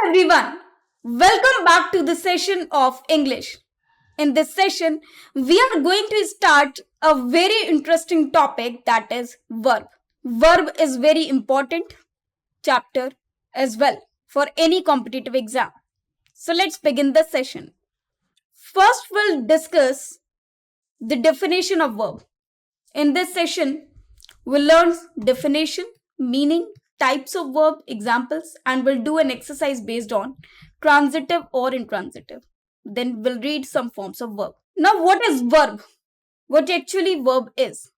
everyone, welcome back to the session of English. In this session, we are going to start a very interesting topic, that is verb. Verb is very important chapter as well for any competitive exam. So let's begin the session. First, we'll discuss the definition of verb. In this session, we'll learn definition, meaning, types of verb, examples, and we'll do an exercise based on transitive or intransitive. Then we'll read some forms of verb. Now, what is verb? What actually verb is?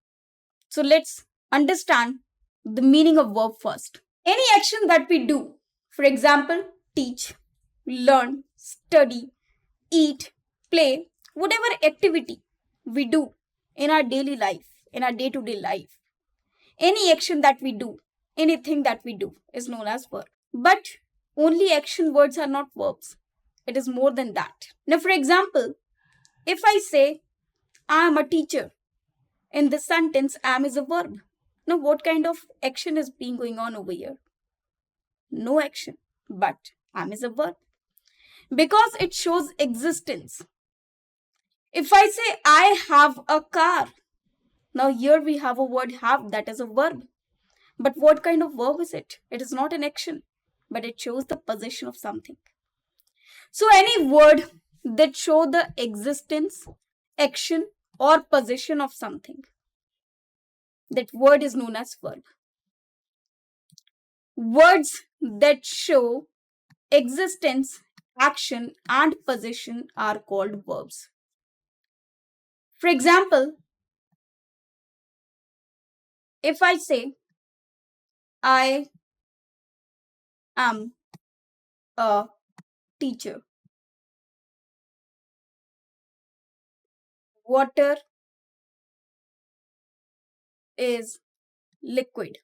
So let's understand the meaning of verb first. Any action that we do, for example, teach, learn, study, eat, play, whatever activity we do in our daily life, in our day-to-day life, any action that we do, anything that we do is known as verb. But only action words are not verbs. It is more than that. Now, for example, if I say, I am a teacher, in this sentence, am is a verb. Now, what kind of action is being going on over here? No action, but am is a verb. Because it shows existence. If I say, I have a car, now here we have a word have, that is a verb. But what kind of verb is it? It is not an action, but it shows the possession of something. So any word that show the existence, action, or possession of something, that word is known as verb. Words that show existence, action, and possession are called verbs. For example, if I say, I am a teacher. Water is liquid.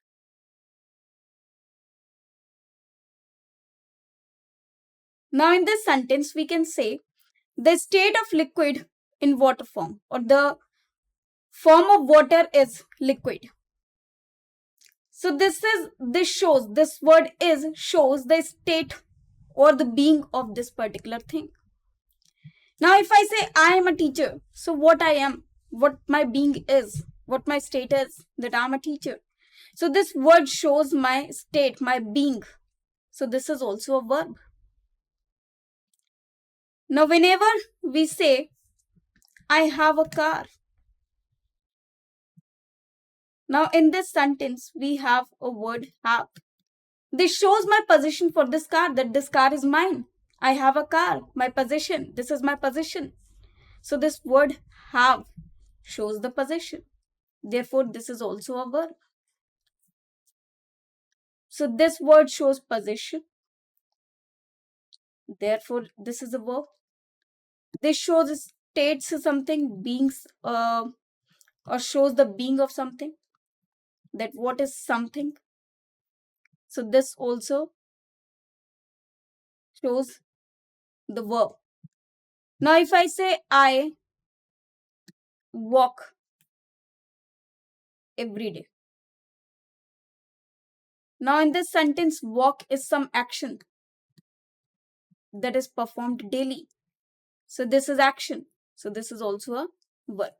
Now, in this sentence, we can say the state of liquid in water form, or the form of water is liquid. So this word is shows the state or the being of this particular thing. Now, if I say I am a teacher, so what I am, what my being is, what my state is, that I am a teacher. So this word shows my state, my being. So this is also a verb. Now, whenever we say, I have a car. Now, in this sentence, we have a word have. This shows my position for this car, that this car is mine. I have a car, my possession. This is my possession. So this word have shows the possession. Therefore, this is also a verb. So this word shows possession. Therefore, this is a verb. This shows states something, beings, or shows the being of something. That what is something. So this also shows the verb. Now, if I say I walk every day. Now, in this sentence, walk is some action that is performed daily. So this is action. So this is also a verb.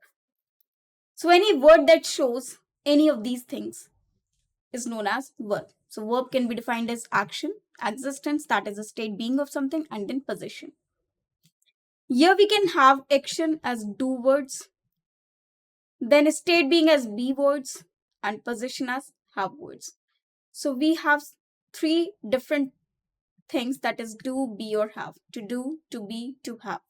So any word that shows any of these things is known as verb. So verb can be defined as action, existence, that is a state being of something, and then possession. Here we can have action as do words, then state being as be words, and possession as have words. So we have three different things, that is do, be, or have. To do, to be, to have.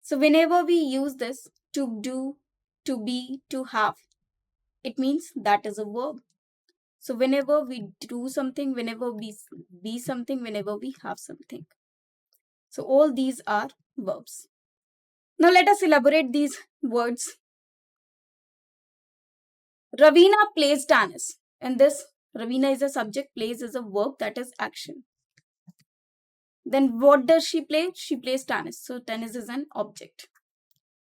So whenever we use this, to do, to be, to have, it means that is a verb. So whenever we do something, whenever we be something, whenever we have something. So all these are verbs. Now let us elaborate these words. Ravina plays tennis. In this, Ravina is a subject, plays is a verb, that is action. Then what does she play? She plays tennis. So tennis is an object.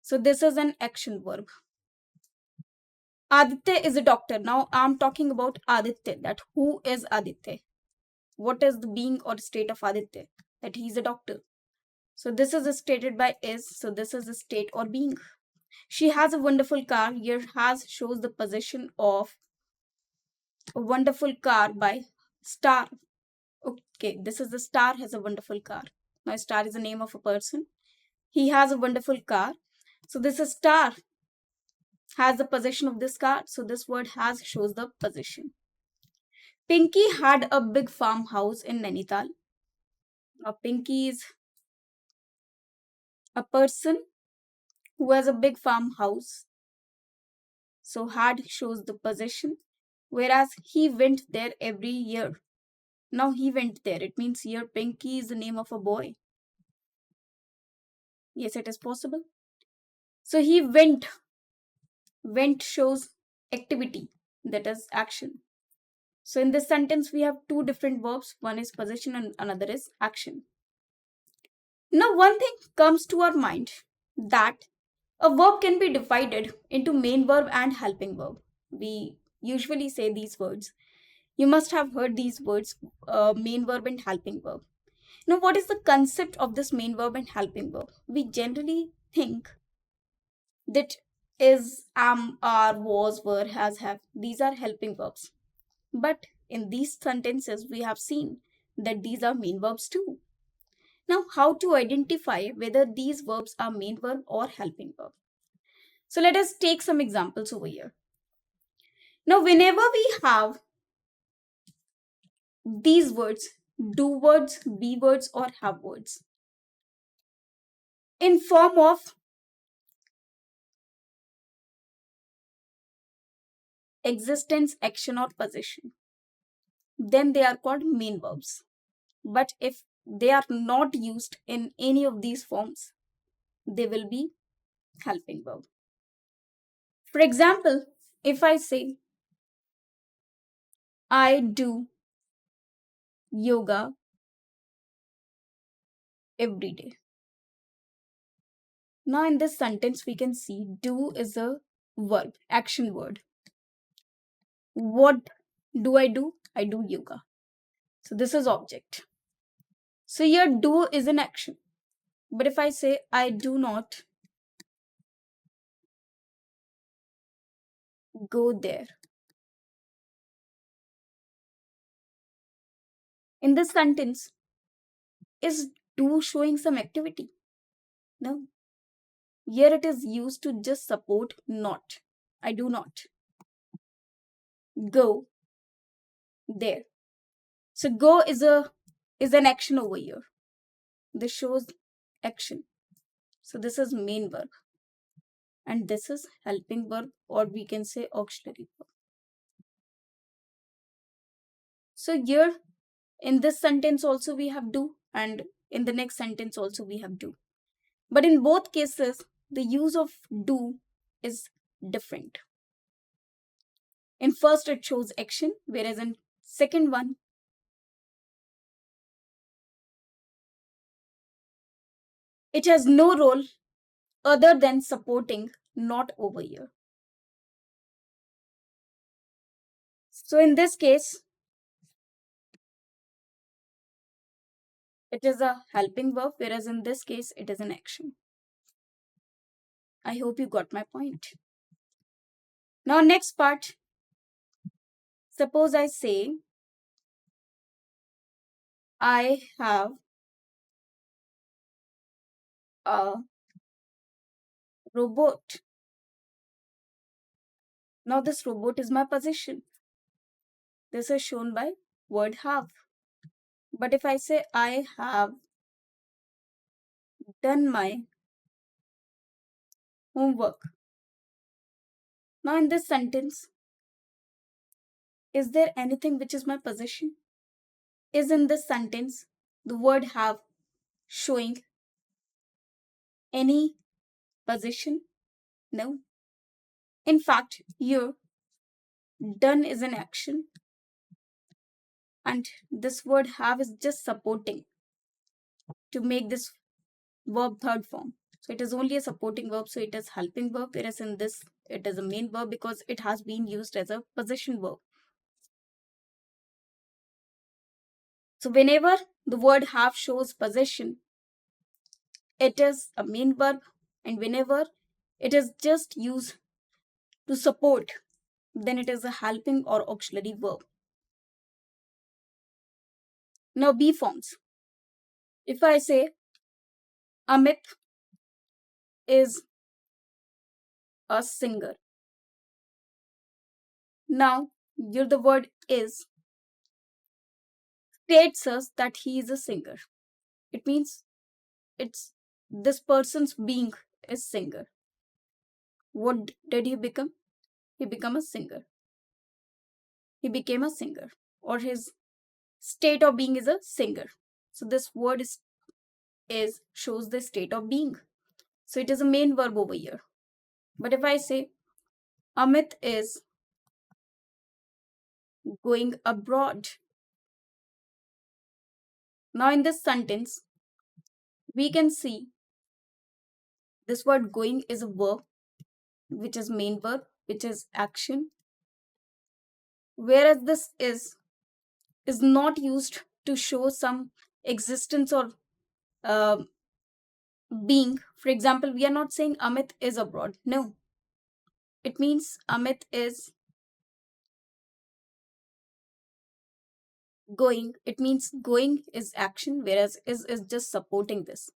So this is an action verb. Aditya is a doctor. Now I'm talking about Aditya, that who is Aditya? What is the being or state of Aditya? That he is a doctor. So this is stated by is. So this is a state or being. She has a wonderful car. Here has shows the possession of a wonderful car by Star. Okay, this is the Star has a wonderful car. Now Star is the name of a person. He has a wonderful car. So this is Star has the possession of this car. So this word has shows the possession. Pinky had a big farmhouse in Nainital. Now Pinky is a person who has a big farmhouse. So had shows the possession, whereas he went there every year. Now he went there. It means here Pinky is the name of a boy. Yes, it is possible. So he went. Went shows activity, that is action. So in this sentence, we have two different verbs. One is possession and another is action. Now, one thing comes to our mind that a verb can be divided into main verb and helping verb. We usually say these words. You must have heard these words, main verb and helping verb. Now, what is the concept of this main verb and helping verb? We generally think that is, am, are, was, were, has, have. These are helping verbs. But in these sentences, we have seen that these are main verbs too. Now, how to identify whether these verbs are main verb or helping verb? So let us take some examples over here. Now, whenever we have these words, do words, be words, or have words, in form of existence, action, or possession, then they are called main verbs. But if they are not used in any of these forms, they will be helping verb. For example, if I say, I do yoga every day. Now, in this sentence, we can see do is a verb, action word. What do? I do yoga. So, this is object. So, here do is an action. But if I say I do not go there, in this sentence, is do showing some activity? No. Here it is used to just support not. I do not go there. So go is an action over here. This shows action. So this is main verb. And this is helping verb, or we can say auxiliary verb. So here in this sentence also we have do, and in the next sentence also we have do. But in both cases, the use of do is different. In first it shows action, whereas in second one it has no role other than supporting not over here. So in this case, it is a helping verb, whereas in this case, it is an action. I hope you got my point. Now, next part. Suppose I say, I have a robot. Now, this robot is my possession. This is shown by word have. But if I say, I have done my homework. Now, in this sentence, is there anything which is my possession? Is in this sentence the word have showing any possession? No. In fact, here done is an action and this word have is just supporting to make this verb third form. So it is only a supporting verb, so it is helping verb, whereas in this it is a main verb because it has been used as a possession verb. So whenever the word have shows possession, it is a main verb, and whenever it is just used to support, then it is a helping or auxiliary verb. Now be forms. If I say Amit is a singer. Now here the word is states us that he is a singer. It means it's this person's being is singer. What did he become? He became a singer. He became a singer, or his state of being is a singer. So this word is shows the state of being. So it is a main verb over here. But if I say Amit is going abroad, now in this sentence we can see this word going is a verb, which is main verb, which is action, whereas this is not used to show some existence or uh, being. For example, we are not saying Amit is abroad. No, it means Amit is going. It means going is action, whereas is just supporting this.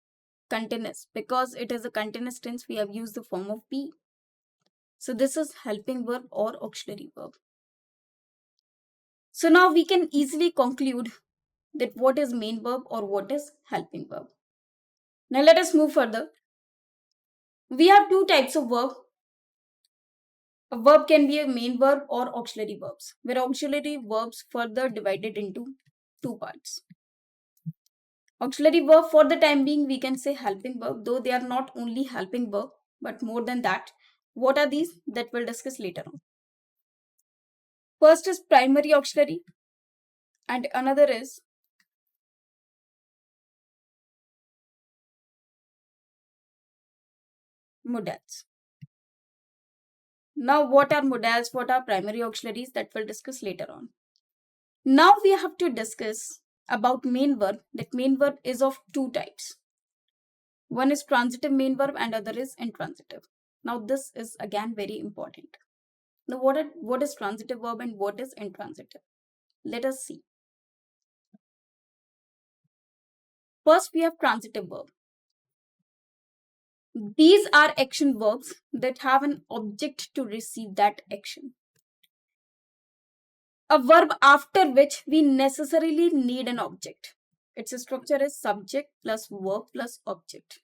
Continuous. Because it is a continuous tense, we have used the form of be. So this is helping verb or auxiliary verb. So now we can easily conclude that what is main verb or what is helping verb. Now let us move further. We have two types of verb. A verb can be a main verb or auxiliary verbs, where auxiliary verbs further divided into two parts. Auxiliary verb, for the time being, we can say helping verb, though they are not only helping verb, but more than that. What are these? That we'll discuss later on. First is primary auxiliary, and another is modals. Now, what are modals? What are primary auxiliaries? That we'll discuss later on. Now we have to discuss about main verb. That main verb is of two types. One is transitive main verb and other is intransitive. Now this is again very important. Now what is transitive verb and what is intransitive? Let us see. First we have transitive verb. These are action verbs that have an object to receive that action. A verb after which we necessarily need an object. Its structure is subject plus verb plus object.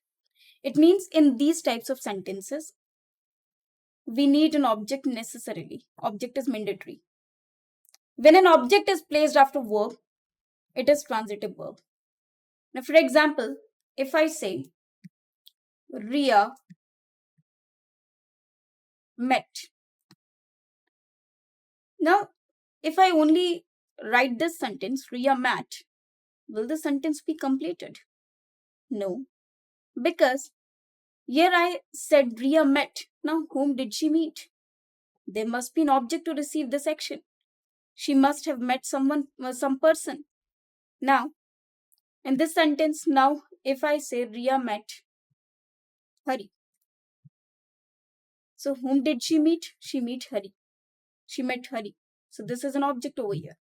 It means in these types of sentences, we need an object necessarily. Object is mandatory. When an object is placed after verb, it is transitive verb. Now, for example, if I say Ria met. Now, if I only write this sentence, Ria met, will the sentence be completed? No, because here I said Ria met. Now, whom did she meet? There must be an object to receive this action. She must have met someone, some person. Now, in this sentence, now if I say Ria met Hari. So, whom did she meet? She met Hari. She met Hari. So, this is an object over here.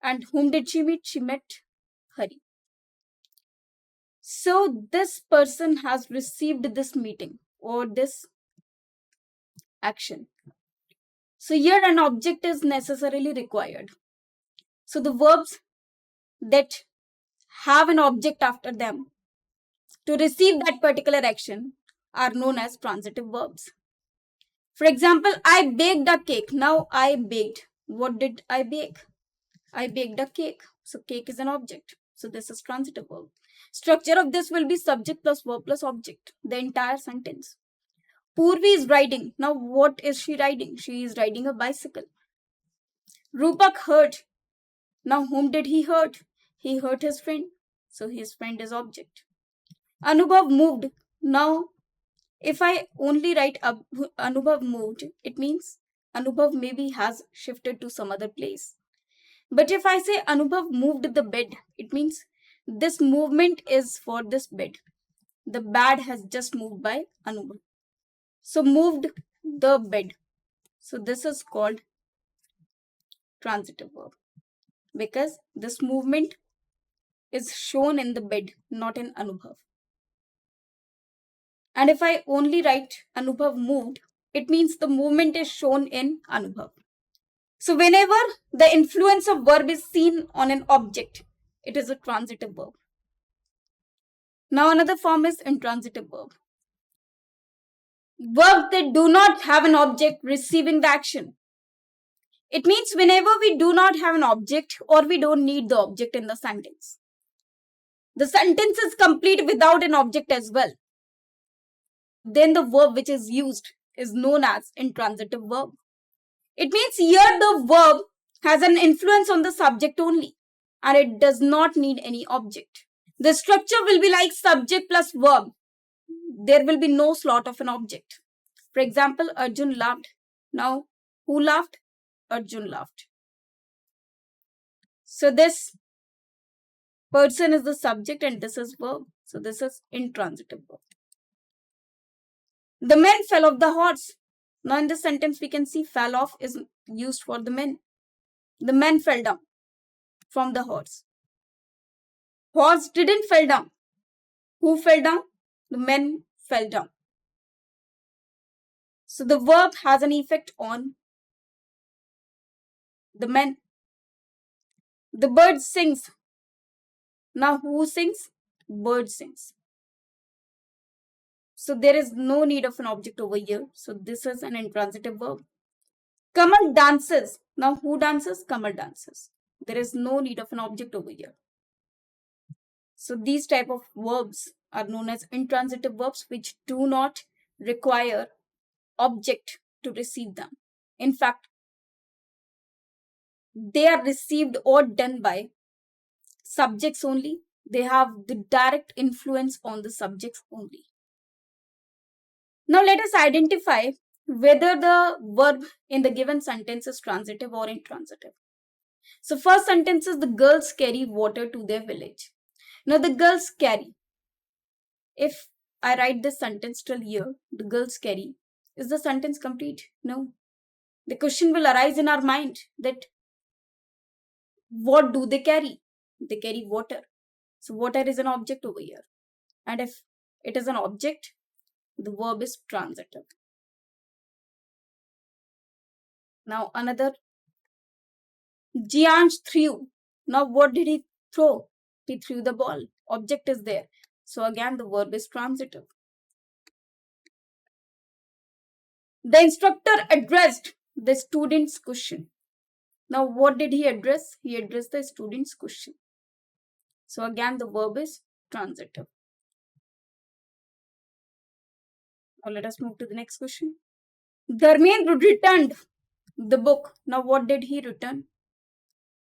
And whom did she meet? She met Hari. So, this person has received this meeting or this action. So, here an object is necessarily required. So, the verbs that have an object after them to receive that particular action are known as transitive verbs. For example, I baked a cake. Now I baked. What did I bake? I baked a cake. So cake is an object. So this is transitive verb. Structure of this will be subject plus verb plus object. The entire sentence. Purvi is riding. Now what is she riding? She is riding a bicycle. Rupak hurt. Now whom did he hurt? He hurt his friend. So his friend is object. Anubhav moved. Now if I only write Anubhav moved, it means Anubhav maybe has shifted to some other place. But if I say Anubhav moved the bed, it means this movement is for this bed. The bed has just moved by Anubhav. So moved the bed. So this is called transitive verb because this movement is shown in the bed, not in Anubhav. And if I only write Anubhav moved, it means the movement is shown in Anubhav. So whenever the influence of verb is seen on an object, it is a transitive verb. Now another form is intransitive verb. Verbs that do not have an object receiving the action. It means whenever we do not have an object or we don't need the object in the sentence. The sentence is complete without an object as well. Then the verb which is used is known as intransitive verb. It means here the verb has an influence on the subject only and it does not need any object. The structure will be like subject plus verb. There will be no slot of an object. For example, Arjun laughed. Now, who laughed? Arjun laughed. So this person is the subject and this is verb. So this is intransitive verb. The men fell off the horse. Now in this sentence we can see fell off is used for the men. The men fell down from the horse. Horse didn't fall down. Who fell down? The men fell down. So the verb has an effect on the men. The bird sings. Now who sings? Bird sings. So there is no need of an object over here. So this is an intransitive verb. Kamal dances. Now who dances? Kamal dances. There is no need of an object over here. So these type of verbs are known as intransitive verbs which do not require object to receive them. In fact, they are received or done by subjects only. They have the direct influence on the subjects only. Now let us identify whether the verb in the given sentence is transitive or intransitive. So first sentence is the girls carry water to their village. Now the girls carry. If I write this sentence till here, the girls carry, is the sentence complete? No. The question will arise in our mind that what do they carry? They carry water. So water is an object over here. And if it is an object, the verb is transitive. Now another, Jiansh threw. Now what did he throw? He threw the ball. Object is there. So again the verb is transitive. The instructor addressed the student's question. Now what did he address? He addressed the student's question. So again the verb is transitive. Now let us move to the next question. Dharmendra returned the book. Now what did he return?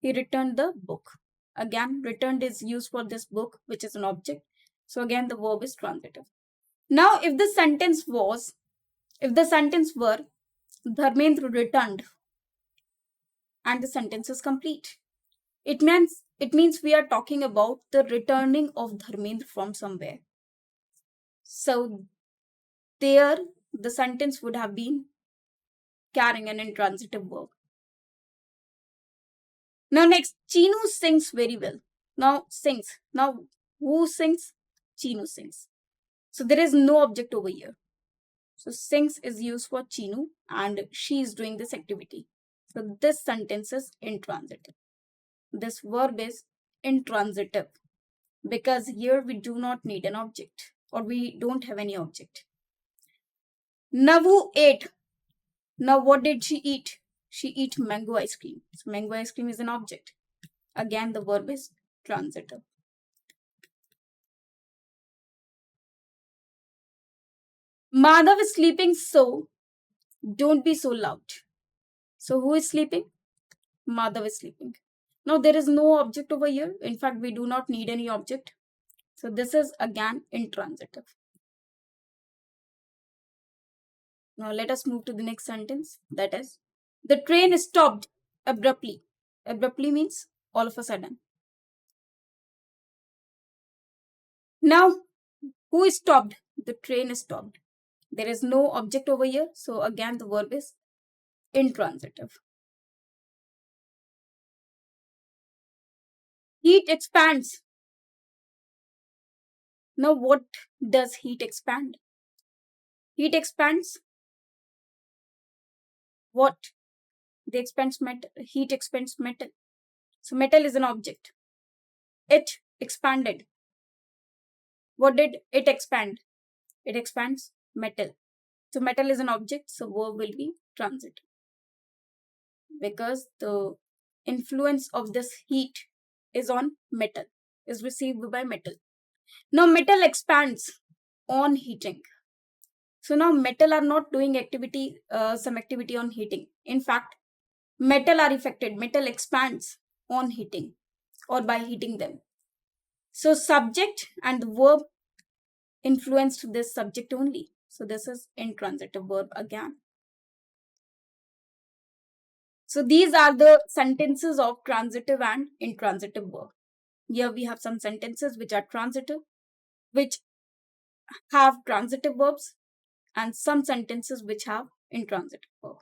He returned the book. Again, returned is used for this book, which is an object. So again, the verb is transitive. Now, if the sentence were, Dharmendra returned, and the sentence is complete, it means we are talking about the returning of Dharmendra from somewhere. So there, the sentence would have been carrying an intransitive verb. Now next, Chinu sings very well. Now sings. Now who sings? Chinu sings. So there is no object over here. So sings is used for Chinu and she is doing this activity. So this sentence is intransitive. This verb is intransitive because here we do not need an object or we don't have any object. Navu ate. Now what did she eat? She ate mango ice cream. So mango ice cream is an object. Again, the verb is transitive. Madhav is sleeping, so don't be so loud. So who is sleeping? Madhav is sleeping. Now there is no object over here. In fact, we do not need any object. So this is again intransitive. Now let us move to the next sentence. That is, the train stopped abruptly. Abruptly means all of a sudden. Now, who is stopped? The train is stopped. There is no object over here. So again, the verb is intransitive. Heat expands. Now, what does heat expand? Heat expands what? They expands metal. Heat expands metal. So metal is an object. It expanded. What did it expand? It expands metal. So metal is an object. So verb will be transitive because the influence of this heat is on metal, is received by metal. Now metal expands on heating. So now metal are not doing activity, some activity on heating. In fact, metal are affected. Metal expands on heating or by heating them. So subject and the verb influenced this subject only. So this is intransitive verb again. So these are the sentences of transitive and intransitive verb. Here we have some sentences which are transitive, which have transitive verbs, and some sentences which have intransitive verb.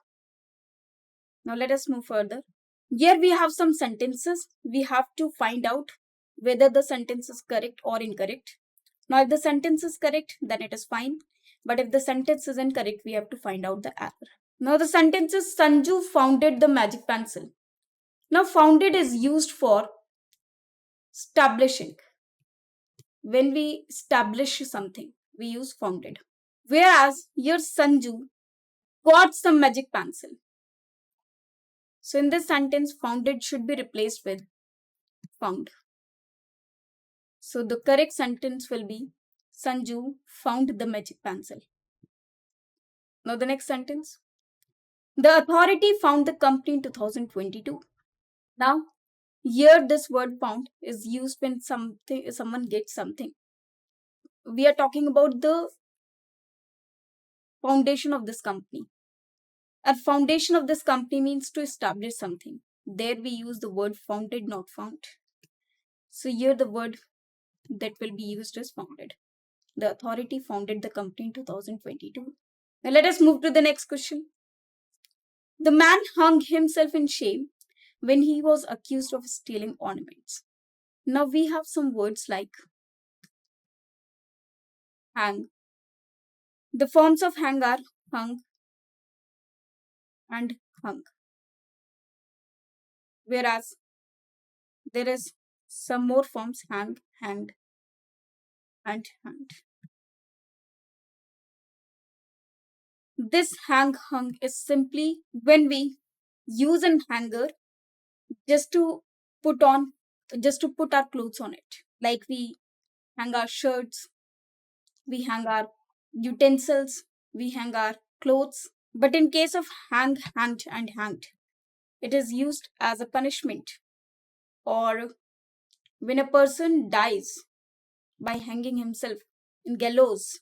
Now let us move further. Here we have some sentences. We have to find out whether the sentence is correct or incorrect. Now if the sentence is correct, then it is fine. But if the sentence is incorrect, we have to find out the error. Now the sentence is Sanju founded the magic pencil. Now founded is used for establishing. When we establish something, we use founded. Whereas here Sanju got some magic pencil. So in this sentence, founded should be replaced with found. So the correct sentence will be Sanju found the magic pencil. Now the next sentence. The authority found the company in 2022. Now here this word found is used when someone gets something. We are talking about the foundation of this company. A foundation of this company means to establish something. There we use the word founded, not found. So here the word that will be used is founded. The authority founded the company in 2022. Now let us move to the next question. The man hung himself in shame when he was accused of stealing ornaments. Now we have some words like hang. The forms of hang are hung and hung. Whereas there is some more forms hang, hanged, and hanged. This hang hung is simply when we use an hanger just to put our clothes on it. Like we hang our shirts, we hang our utensils, we hang our clothes. But in case of hang, hanged, and hanged, it is used as a punishment, or when a person dies by hanging himself in gallows.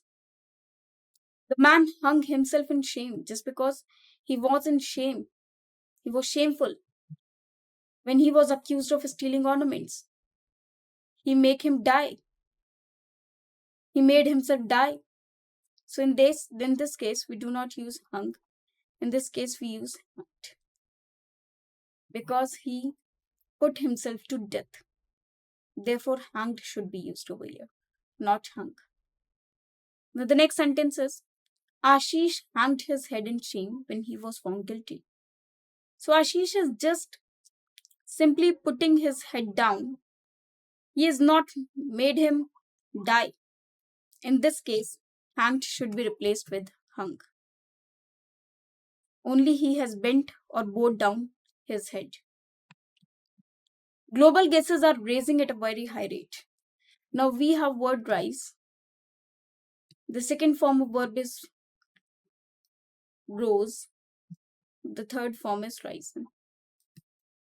The man hung himself in shame just because he was in shame. He was shameful when he was accused of stealing ornaments. He made him die. He made himself die. So in this case, we do not use hung. In this case, we use hanged because he put himself to death. Therefore, hanged should be used over here, not hung. Now the next sentence is Ashish hanged his head in shame when he was found guilty. So Ashish is just simply putting his head down. He has not made him die. In this case, hanged should be replaced with hung. Only he has bent or bowed down his head. Global gases are raising at a very high rate. Now we have word rise. The second form of verb is rose. The third form is risen.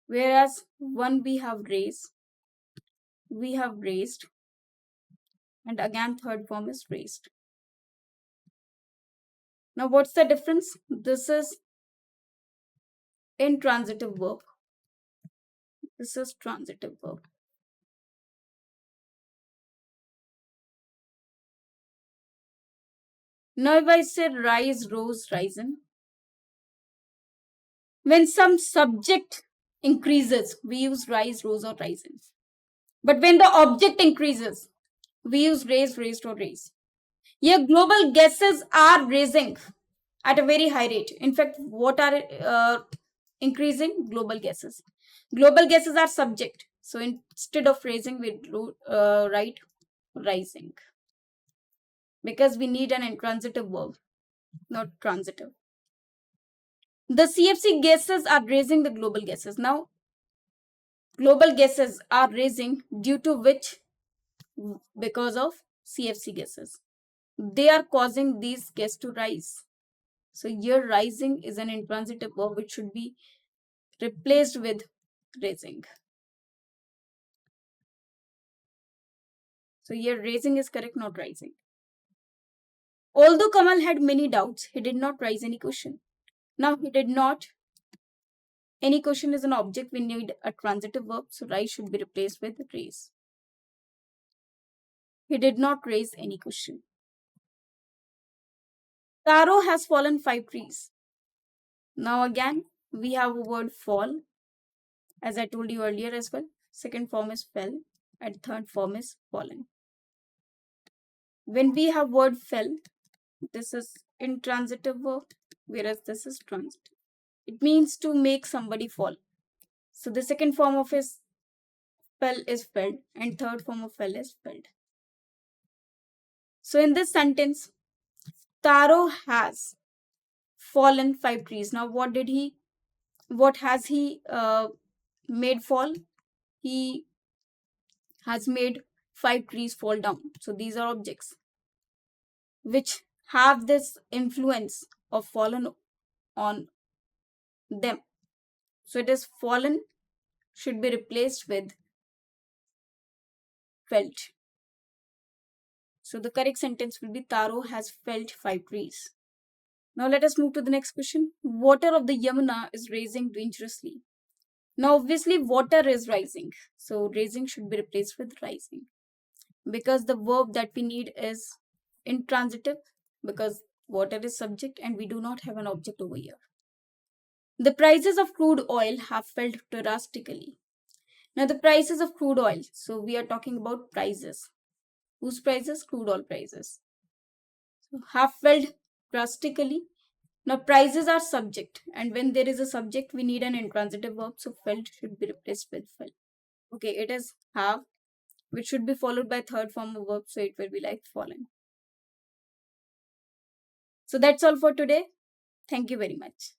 Whereas one we have raised, and again third form is raised. Now what's the difference? This is intransitive verb. This is transitive verb. Now if I say rise, rose, risen, when some subject increases, we use rise, rose or risen. But when the object increases, we use raise, raised or raise. Here global gases are raising at a very high rate. In fact, what are increasing? Global gases. Global gases are subject. So instead of raising, we write rising. Because we need an intransitive verb, not transitive. The CFC gases are raising the global gases. Now, global gases are raising due to which? Because of CFC gases. They are causing these gases to rise. So here rising is an intransitive verb which should be replaced with raising. So here raising is correct, not rising. Although Kamal had many doubts, he did not raise any question. Now he did not. Any question is an object, we need a transitive verb, so rise should be replaced with raise. He did not raise any question. Taro has fallen 5 trees. Now again, we have a word fall, as I told you earlier as well. Second form is fell and third form is fallen. When we have word fell, this is intransitive verb, whereas this is transitive. It means to make somebody fall. So the second form of his fell is felled and third form of fell is felled. So in this sentence, Taro has fallen 5 trees. Now what has he made fall? He has made 5 trees fall down. So these are objects which have this influence of fallen on them. So it is fallen should be replaced with felt. So the correct sentence will be Taro has felled 5 trees. Now let us move to the next question. Water of the Yamuna is rising dangerously. Now obviously water is rising. So raising should be replaced with rising. Because the verb that we need is intransitive, because water is subject and we do not have an object over here. The prices of crude oil have fell drastically. Now the prices of crude oil. So we are talking about prices. Whose prices? Crude oil prices. So have fell drastically. Now prices are subject, and when there is a subject, we need an intransitive verb. So felt should be replaced with fell. Okay, it is have, which should be followed by third form of verb. So it will be like fallen. So that's all for today. Thank you very much.